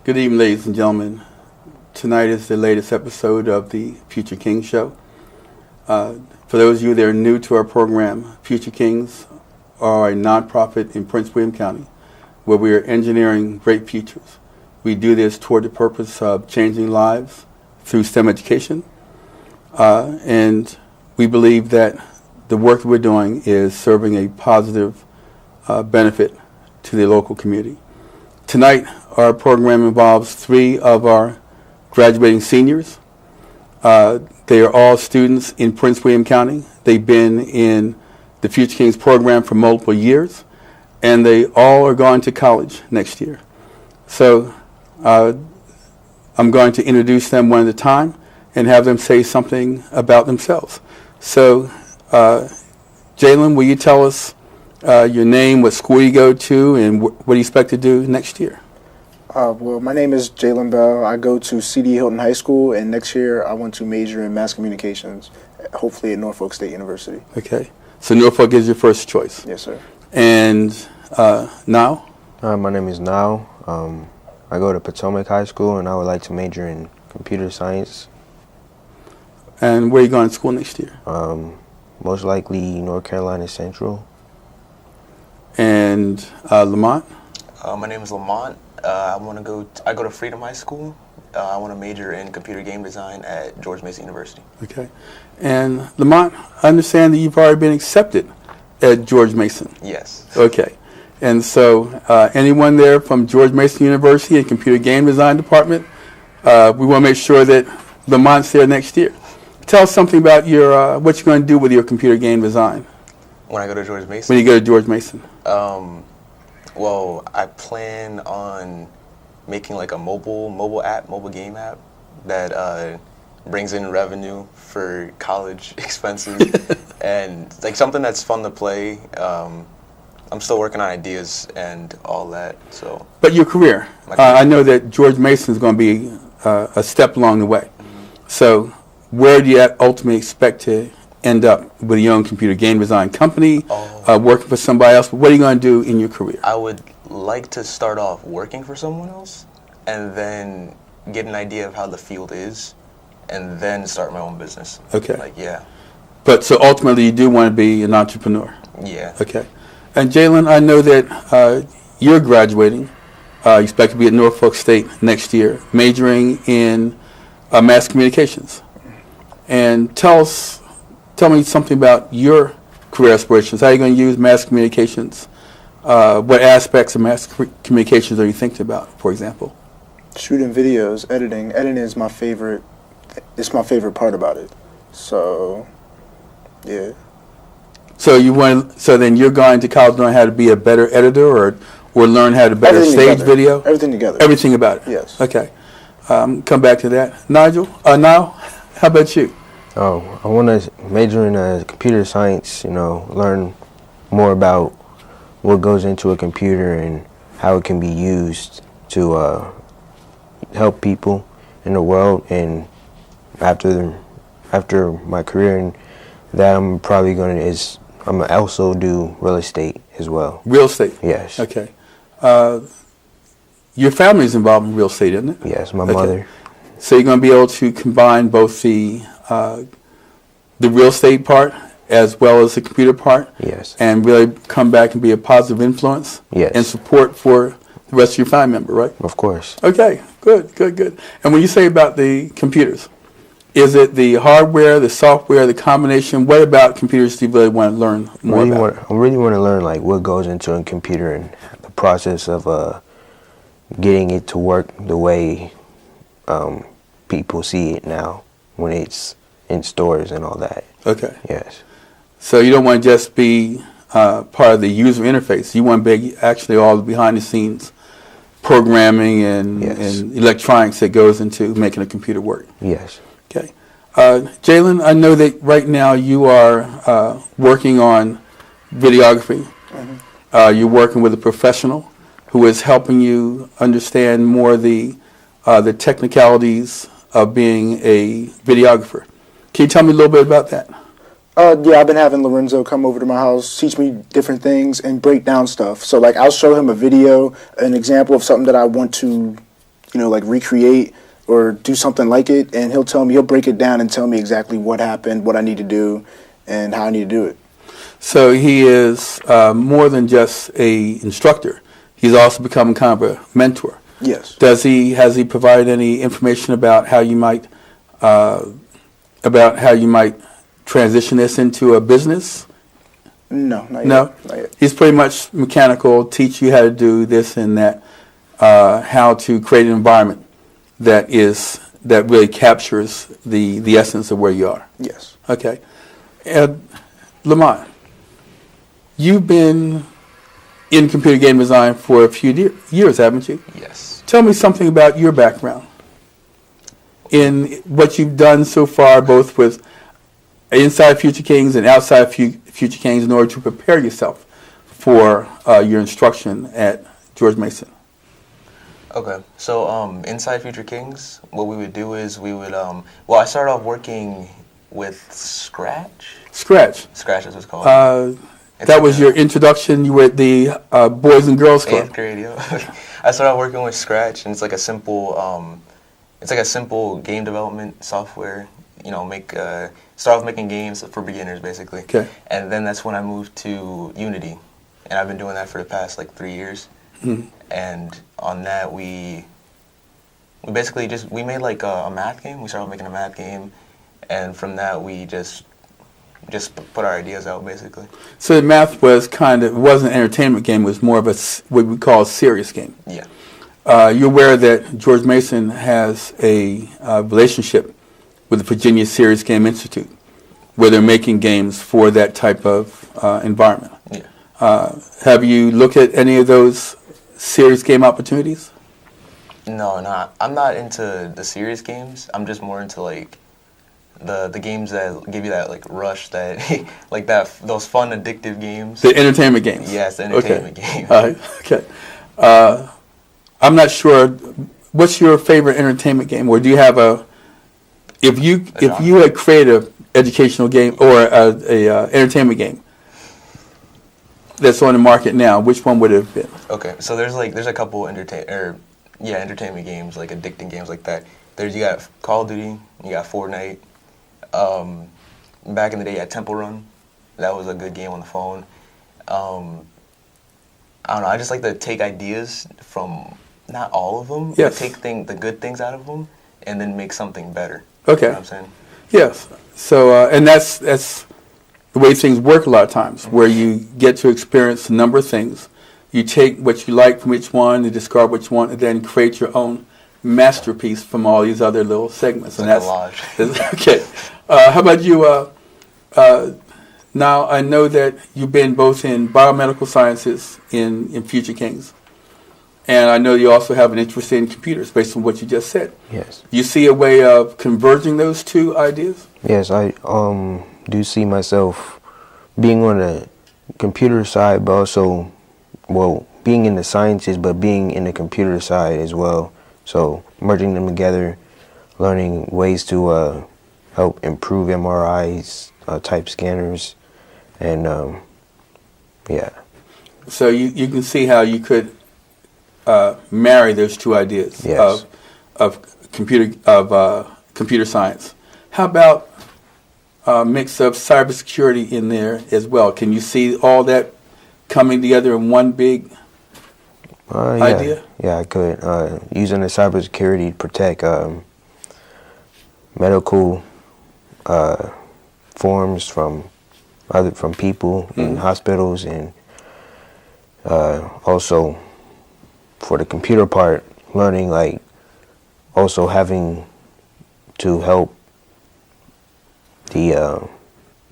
Good evening, ladies and gentlemen. Tonight is the latest episode of the Future Kings Show. For those of you that are new to our program, Future Kings are a nonprofit in Prince William County where we are engineering great futures. We do this toward the purpose of changing lives through STEM education, and we believe that the work that we're doing is serving a positive benefit to the local community. Tonight, our program involves 3 of our graduating seniors. They are all students in Prince William County. They've been in the Future Kings program for multiple years, and they all are going to college next year. So I'm going to introduce them one at a time and have them say something about themselves. So, Jalen, will you tell us your name, what school you go to, and what do you expect to do next year? Well, my name is Jalen Bell. I go to C.D. Hilton High School, and next year I want to major in mass communications, hopefully at Norfolk State University. Okay. So Norfolk is your first choice? Yes, sir. And now? My name is Nao. I go to Potomac High School, and I would like to major in computer science. And where are you going to school next year? Most likely North Carolina Central. And Lamont? My name is Lamont. I go to Freedom High School. I want to major in computer game design at George Mason University. Okay. And Lamont, I understand that you've already been accepted at George Mason. Yes. Okay. And so anyone there from George Mason University and computer game design department, we want to make sure that Lamont's there next year. Tell us something about your what you're going to do with your computer game design. When I go to George Mason? When you go to George Mason. Well, I plan on making like a mobile game app that brings in revenue for college expenses and like something that's fun to play. I'm still working on ideas and all that. So. But your career, I know that George Mason is going to be a step along the way. Mm-hmm. So where do you ultimately expect to end up with your own computer game design company, working for somebody else? What are you going to do in your career? I would like to start off working for someone else and then get an idea of how the field is and then start my own business. Okay. Yeah. But so ultimately you do want to be an entrepreneur? Yeah. Okay. And Jalen, I know that you're graduating. You expect to be at Norfolk State next year, majoring in mass communications. And tell me something about your career aspirations. How are you going to use mass communications? What aspects of mass communications are you thinking about, for example? Shooting videos, editing. Editing is my favorite. It's my favorite part about it. So, yeah. So then you're going to college to learn how to be a better editor, or learn how to better stage video. Everything together. Everything about it. Yes. Okay. Come back to that. Nigel. Now, how about you? Oh, I want to major in computer science, learn more about what goes into a computer and how it can be used to help people in the world. And after my career in that, I'm probably going to also do real estate as well. Real estate? Yes. Okay. Your family's involved in real estate, isn't it? Yes, my mother. So you're going to be able to combine both the real estate part as well as the computer part? Yes. And really come back and be a positive influence? Yes. And support for the rest of your family member, right? Of course. Okay, good. And when you say about the computers, is it the hardware, the software, the combination? What about computers do you really want to learn more about? I really want to learn like what goes into a computer and the process of getting it to work the way people see it now when it's in stores and all that. Okay. Yes. So you don't want to just be part of the user interface. You want to be actually all the behind the scenes programming and electronics that goes into making a computer work. Yes. Okay. Jalen, I know that right now you are working on videography. Mm-hmm. You're working with a professional who is helping you understand more the technicalities of being a videographer. Can you tell me a little bit about that? Yeah, I've been having Lorenzo come over to my house, teach me different things, and break down stuff. So, like, I'll show him a video, an example of something that I want to like recreate or do something like it, and he'll break it down and tell me exactly what happened, what I need to do, and how I need to do it. So he is more than just a instructor. He's also become kind of a mentor. Yes. Has he provided any information about how you might transition this into a business? No, not yet. No? Not yet. He's pretty much mechanical, teach you how to do this and that, how to create an environment that really captures the essence of where you are. Yes. Okay. And Lamont, you've been in computer game design for a few years, haven't you? Yes. Tell me something about your background in what you've done so far, both with inside Future Kings and outside Future Kings, in order to prepare yourself for your instruction at George Mason. Okay, so inside Future Kings, what we would do is we would, I started off working with Scratch. Scratch. Scratch is what it's called. That was your introduction. You were at the Boys and Girls Club. 8th grade, yeah. I started working with Scratch, and it's like a simple, game development software. Start off making games for beginners, basically. Okay. And then that's when I moved to Unity, and I've been doing that for the past 3 years. Mm-hmm. And on that, we basically we made a math game. We started making a math game, and from that we just put our ideas out, basically. So the math wasn't an entertainment game. It was more of what we call a serious game. Yeah. You're aware that George Mason has a relationship with the Virginia Serious Game Institute, where they're making games for that type of environment. Yeah. Have you looked at any of those serious game opportunities? No, I'm not into the serious games. I'm just more into the games that give you that rush, that those fun addictive games. The entertainment games. Yes, the entertainment games. Okay. I'm not sure. What's your favorite entertainment game, or do you have if you had created an educational game or a entertainment game that's on the market now, which one would it have been? Okay, so there's a couple entertainment games, addicting games like that. You got Call of Duty, you got Fortnite. Back in the day, you had Temple Run. That was a good game on the phone. I don't know. I just like to take ideas from, not all of them, yes, but take the good things out of them and then make something better. Okay. You know what I'm saying? Yes. So, and that's the way things work a lot of times, where you get to experience a number of things. You take what you like from each one, you discard what you want, and then create your own masterpiece from all these other little segments. It's like a collage. Okay. How about you? Now, I know that you've been both in biomedical sciences in Future Kings, and I know you also have an interest in computers based on what you just said. Yes. You see a way of converging those two ideas? Yes, I do see myself being on the computer side, but also, being in the sciences, but being in the computer side as well. So merging them together, learning ways to help improve MRIs, type scanners, and yeah. So you can see how you could marry those two ideas. Yes. of computer science. How about a mix of cybersecurity in there as well? Can you see all that coming together in one big idea? Yeah, I could. Using the cybersecurity to protect medical forms from people in hospitals, and also for the computer part, learning also having to help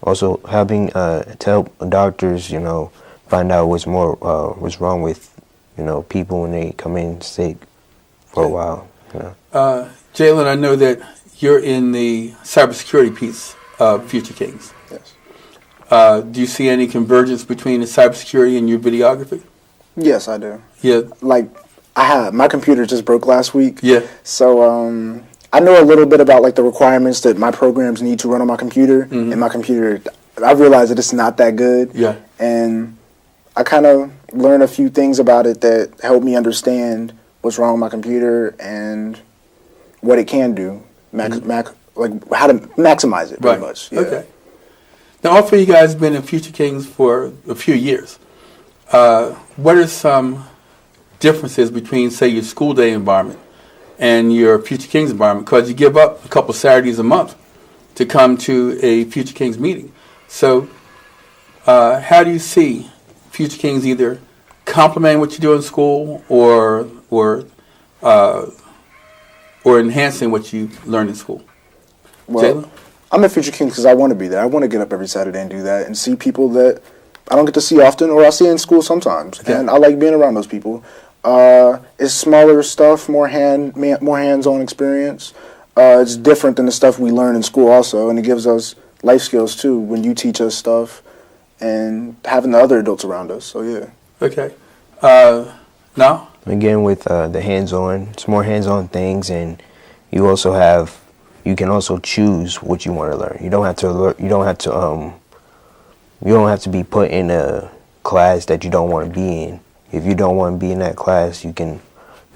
also having to help doctors, find out what's wrong with people when they come in sick for a while. Jalen, I know that you're in the cybersecurity piece of Future Kings. Yes. Do you see any convergence between the cybersecurity and your videography? Yes, I do. Yeah. My computer just broke last week. Yeah. So I know a little bit about the requirements that my programs need to run on my computer, and my computer, I realize that it's not that good. Yeah. And I kind of learned a few things about it that helped me understand what's wrong with my computer, and what it can do. Like how to maximize it, pretty much. Yeah. Okay. Now, all three of you guys have been in Future Kings for a few years. What are some differences between, say, your school day environment and your Future Kings environment? Because you give up a couple Saturdays a month to come to a Future Kings meeting. So how do you see Future Kings either complementing what you do in school or enhancing what you learn in school? Well, Jalen? I'm at Future Kings because I want to be there. I want to get up every Saturday and do that and see people that I don't get to see often, or I see in school sometimes. Okay. And I like being around those people. It's smaller stuff, more hands-on experience. It's different than the stuff we learn in school also, and it gives us life skills too when you teach us stuff and having the other adults around us. So yeah. Okay. Now? Again, with the hands-on, it's more hands-on things, and you can also choose what you want to learn. You don't have to be put in a class that you don't want to be in. If you don't want to be in that class, they'll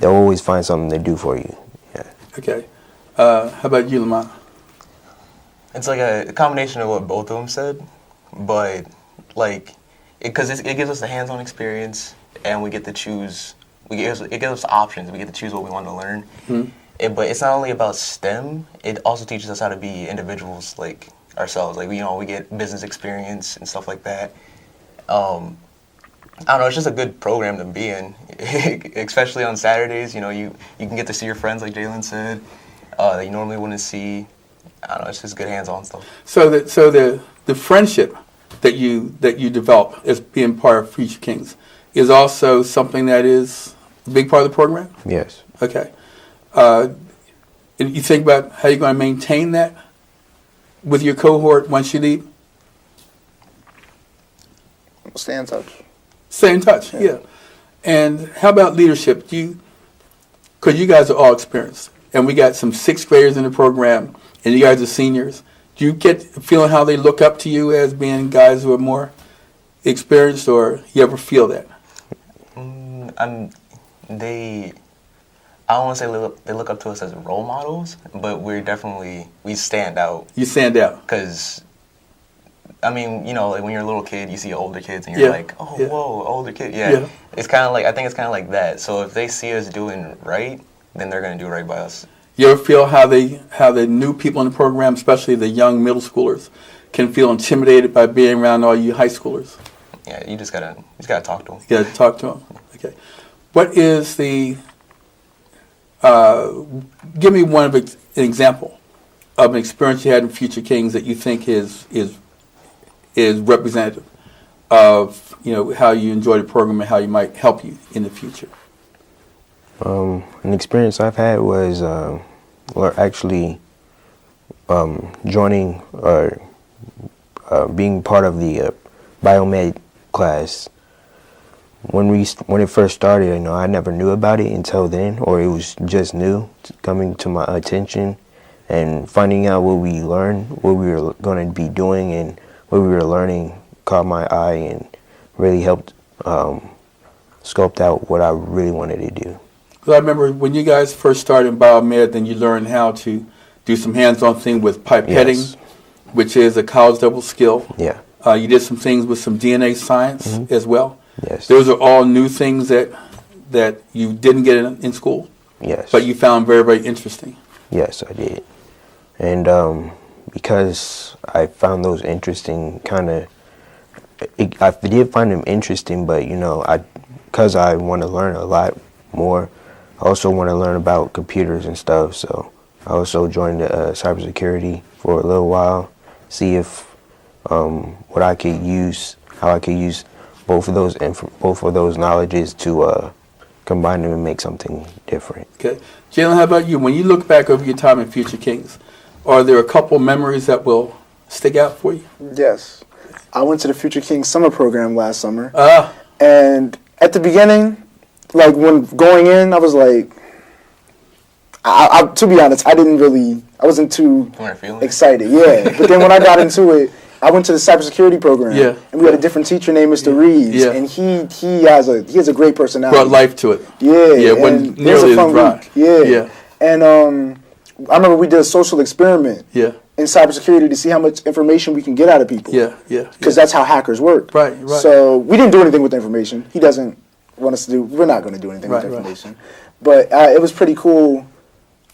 always find something to do for you. Yeah. Okay. How about you, Lamont? It's like a combination of what both of them said, but like, because it gives us the hands-on experience, and we get to choose. It gives us options. We get to choose what we want to learn. Mm-hmm. But it's not only about STEM. It also teaches us how to be individuals like ourselves. Like we get business experience and stuff like that. I don't know. It's just a good program to be in, especially on Saturdays. You can get to see your friends, like Jalen said, that you normally wouldn't see. I don't know. It's just good hands-on stuff. So the friendship that you develop as being part of Future Kings is also something that is a big part of the program? Yes. Okay. And you think about how you're going to maintain that with your cohort once you leave? Stay in touch. Stay in touch, yeah. And how about leadership? Because you guys are all experienced, and we got some sixth graders in the program, and you guys are seniors. Do you get a feeling how they look up to you as being guys who are more experienced, or you ever feel that? I don't want to say they look up to us as role models, but we stand out. You stand out. Because, like when you're a little kid, you see older kids, and you're like, oh, yeah. Whoa, older kid. Yeah. It's kind of like, I think it's kind of like that. So if they see us doing right, then they're going to do right by us. You ever feel how the new people in the program, especially the young middle schoolers, can feel intimidated by being around all you high schoolers? Yeah, you just gotta talk to them. You gotta talk to them. Okay. What is the? Give me an example of an experience you had in Future Kings that you think is representative of how you enjoy the program and how you might help you in the future. An experience I've had was actually joining or being part of the biomed class. When it first started, I never knew about it until then, or it was just new coming to my attention, and finding out what we learned, what we were going to be doing, and what we were learning caught my eye and really helped sculpt out what I really wanted to do. Because I remember when you guys first started in biomed, then you learned how to do some hands-on thing with pipetting, Yes. which is a college-level skill. Yeah. You did some things with some DNA science as well. Yes. Those are all new things that you didn't get in school, Yes. but you found very, very interesting. Yes, I did. And because I found those interesting, I did find them interesting, but because I want to learn a lot more, I also want to learn about computers and stuff. So I also joined cybersecurity for a little while, see if how I could use both of those knowledges to combine them and make something different. Okay, Jalen, how about you? When you look back over your time in Future Kings, are there a couple memories that will stick out for you? Yes. I went to the Future Kings summer program last summer. Ah. And at the beginning, like when going in, I was like, to be honest, I wasn't too You weren't feeling it? excited. Yeah. But then when I got into it, I went to the cybersecurity program, Yeah. and we had a different teacher named Mr. Reeves, Yeah. and he has a great personality. Brought life to it. Yeah, Yeah, it wasn't and it was nearly a as fun dry. week. Yeah, Yeah. and I remember we did a social experiment Yeah, in cybersecurity to see how much information we can get out of people. yeah, yeah. Because that's how hackers work. Right, right. So we didn't do anything with the information. He doesn't want us to do. We're not going to do anything with Right, the right. information. But it was pretty cool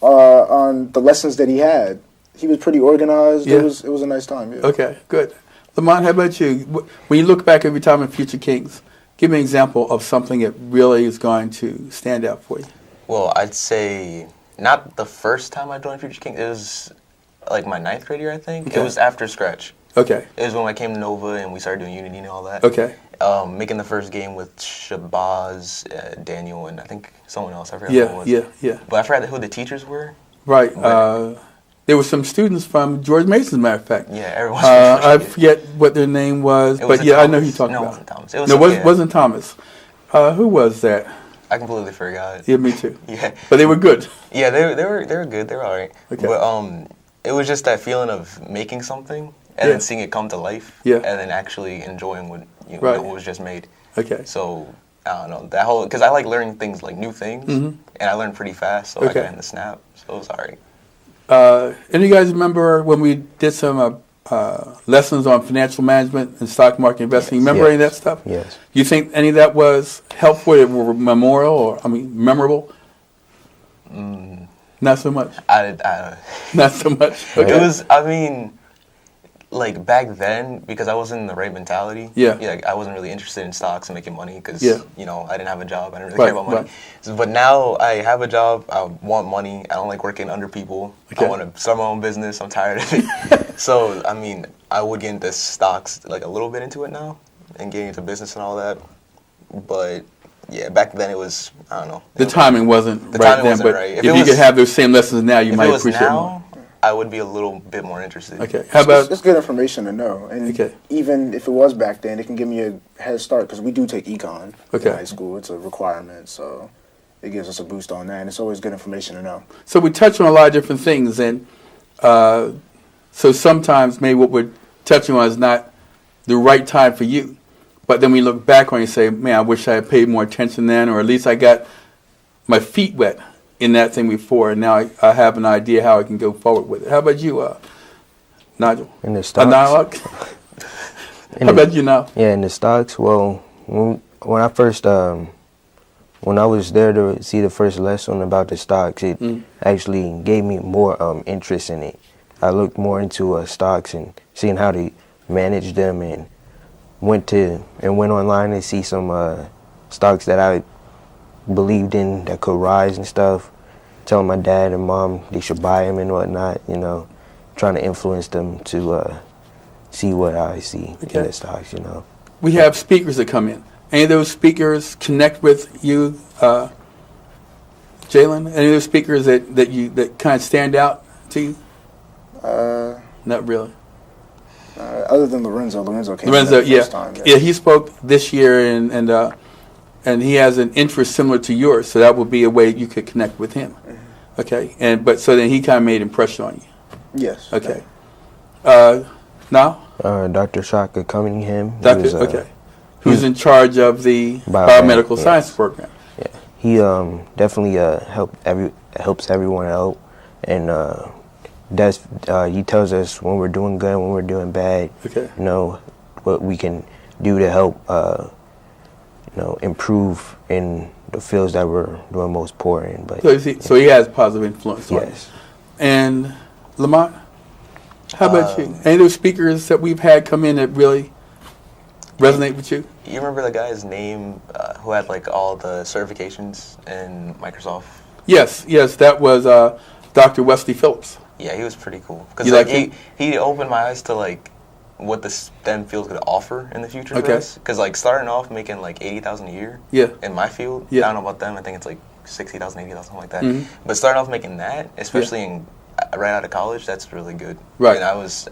on the lessons that he had. He was pretty organized. Yeah. It was a nice time. Yeah. Okay, good. Lamont, how about you? When you look back every time in Future Kings, give me an example of something that really is going to stand out for you. Well, I'd say not the first time I joined Future King. It was like my 9th grade year, I think. Okay. It was after Scratch. Okay, It was when I came to Nova and we started doing Unity and all that. okay. Making the first game with Shabazz, Daniel, and I think someone else. I forgot who it Yeah, was. yeah, yeah. But I forgot who the teachers were. Right. There were some students from George Mason, as a matter of fact. Yeah, everyone's I forget what their name was, It but wasn't yeah, I know who Thomas. you're talking No, it about. wasn't Thomas. It was No, some- it yeah. wasn't Thomas. Who was that? I completely forgot. Yeah, me too. Yeah. But they were good. Yeah, they were good. They were all right. Okay. But it was just that feeling of making something and Yeah. then seeing it come to life. Yeah. And then actually enjoying what Right. what was just made. Okay. So I don't know that whole because I like learning things like new things, and I learned pretty fast. So I Mm-hmm. Okay. got in the snap. So it was all right. Any of you guys remember when we did some lessons on financial management and stock market investing? Yes. Remember any of that stuff? Yes. You think any of that was helpful or memorial or, memorable? Not so much. Not so much. Okay. It was. I mean, like back then, because I wasn't in the right mentality. Yeah. Like I wasn't really interested in stocks and making money because Yeah. I didn't have a job. I didn't really Right, care about money. right. So, but now I have a job. I want money. I don't like working under people. Okay. I want to start my own business. I'm tired of it. So I mean, I would get into stocks like a little bit into it now, and getting into business and all that. But yeah, back then it was I don't know. The timing wasn't The right timing then, wasn't but right. if you could have those same lessons now, you If might it was appreciate now, more. I would be a little bit more interested. Okay. How about It's good information to know, and Okay. even if it was back then, it can give me a head start because we do take econ Okay. in high school. It's a requirement, so it gives us a boost on that, and it's always good information to know. So we touch on a lot of different things, and so sometimes maybe what we're touching on is not the right time for you. But then we look back on it and say, man, I wish I had paid more attention then, or at least I got my feet wet in that thing before, and now I have an idea how I can go forward with it. How about you, Nigel? In the stocks. Nylock? In How the- about you now? Yeah, in the stocks. Well, when I first when I was there to see the first lesson about the stocks, it actually gave me more interest in it. I looked more into stocks and seeing how to manage them, and went online to see some stocks that I believed in that could rise and stuff. Telling my dad and mom they should buy them and whatnot. Trying to influence them to see what I see Okay. in the stocks. We have speakers that come in. Any of those speakers connect with you, Jalen? Any of those speakers that kind of stand out to you? Not really. Other than Lorenzo came Lorenzo, in the first time. yeah, he spoke this year, and he has an interest similar to yours, so that would be a way you could connect with him. Okay, but so then he kind of made impression on you. Yes. Okay. Now, Dr. Shaka Cunningham. he Doctor, was, okay, who's in charge of the Biomedical, biomedical yes. science program? Yeah, he definitely helps everyone out, and he tells us when we're doing good, when we're doing bad. Okay. What we can do to help improve in the fields that we're doing most poor in. But So he has positive influence on you. yes, And Lamont, how about you? Any of those speakers that we've had come in that really resonate with you? You remember the guy's name who had like all the certifications in Microsoft? Yes, that was Dr. Wesley Phillips. Yeah, he was pretty cool because You like like him? he opened my eyes to like what the STEM field could offer in the future Okay. for us. Because like starting off making like $80,000 a year Yeah. in my field, Yeah. I don't know about them. I think it's like 60,000, 80,000, something like that. Mhm. But starting off making that, especially in right out of college, that's really good. Right. And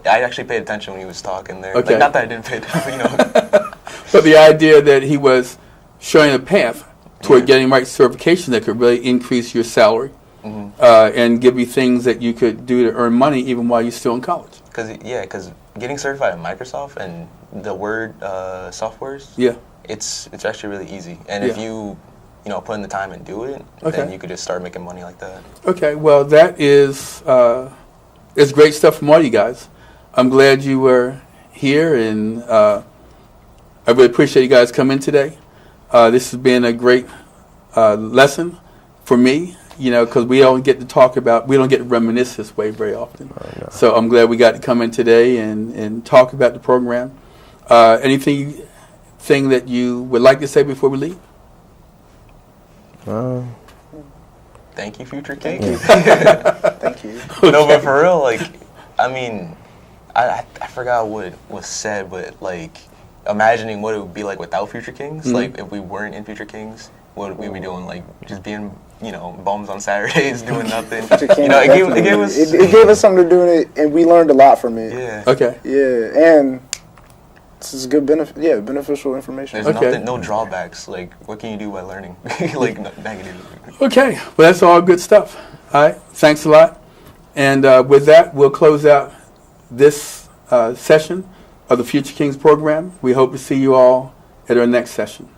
I actually paid attention when he was talking there. Okay. Like, not that I didn't pay attention, but But the idea that he was showing a path toward Yeah. getting right certification that could really increase your salary and give you things that you could do to earn money even while you're still in college. Because getting certified in Microsoft and the Word softwares. Yeah. It's actually really easy, and if Yeah. you put in the time and do it, Okay. then you could just start making money like that. Okay, well, that is it's great stuff from all you guys. I'm glad you were here, and I really appreciate you guys coming today. This has been a great lesson for me, because we don't get to reminisce this way very often. No. So I'm glad we got to come in today and talk about the program. Anything that you would like to say before we leave? Thank you, Future Thank King. you. Thank you. No, but for real, I forgot what was said, but imagining what it would be like without Future Kings, Mhm. if we weren't in Future Kings, what would we be doing? Just being, bums on Saturdays, doing nothing. Future King, It gave us. it gave us something to do, and we learned a lot from it. Yeah. Okay. Yeah, and this is good beneficial information. There's Okay. no drawbacks. What can you do by learning? Negative. Okay, well, that's all good stuff. All right, thanks a lot. And with that, we'll close out this session of the Future Kings program. We hope to see you all at our next session.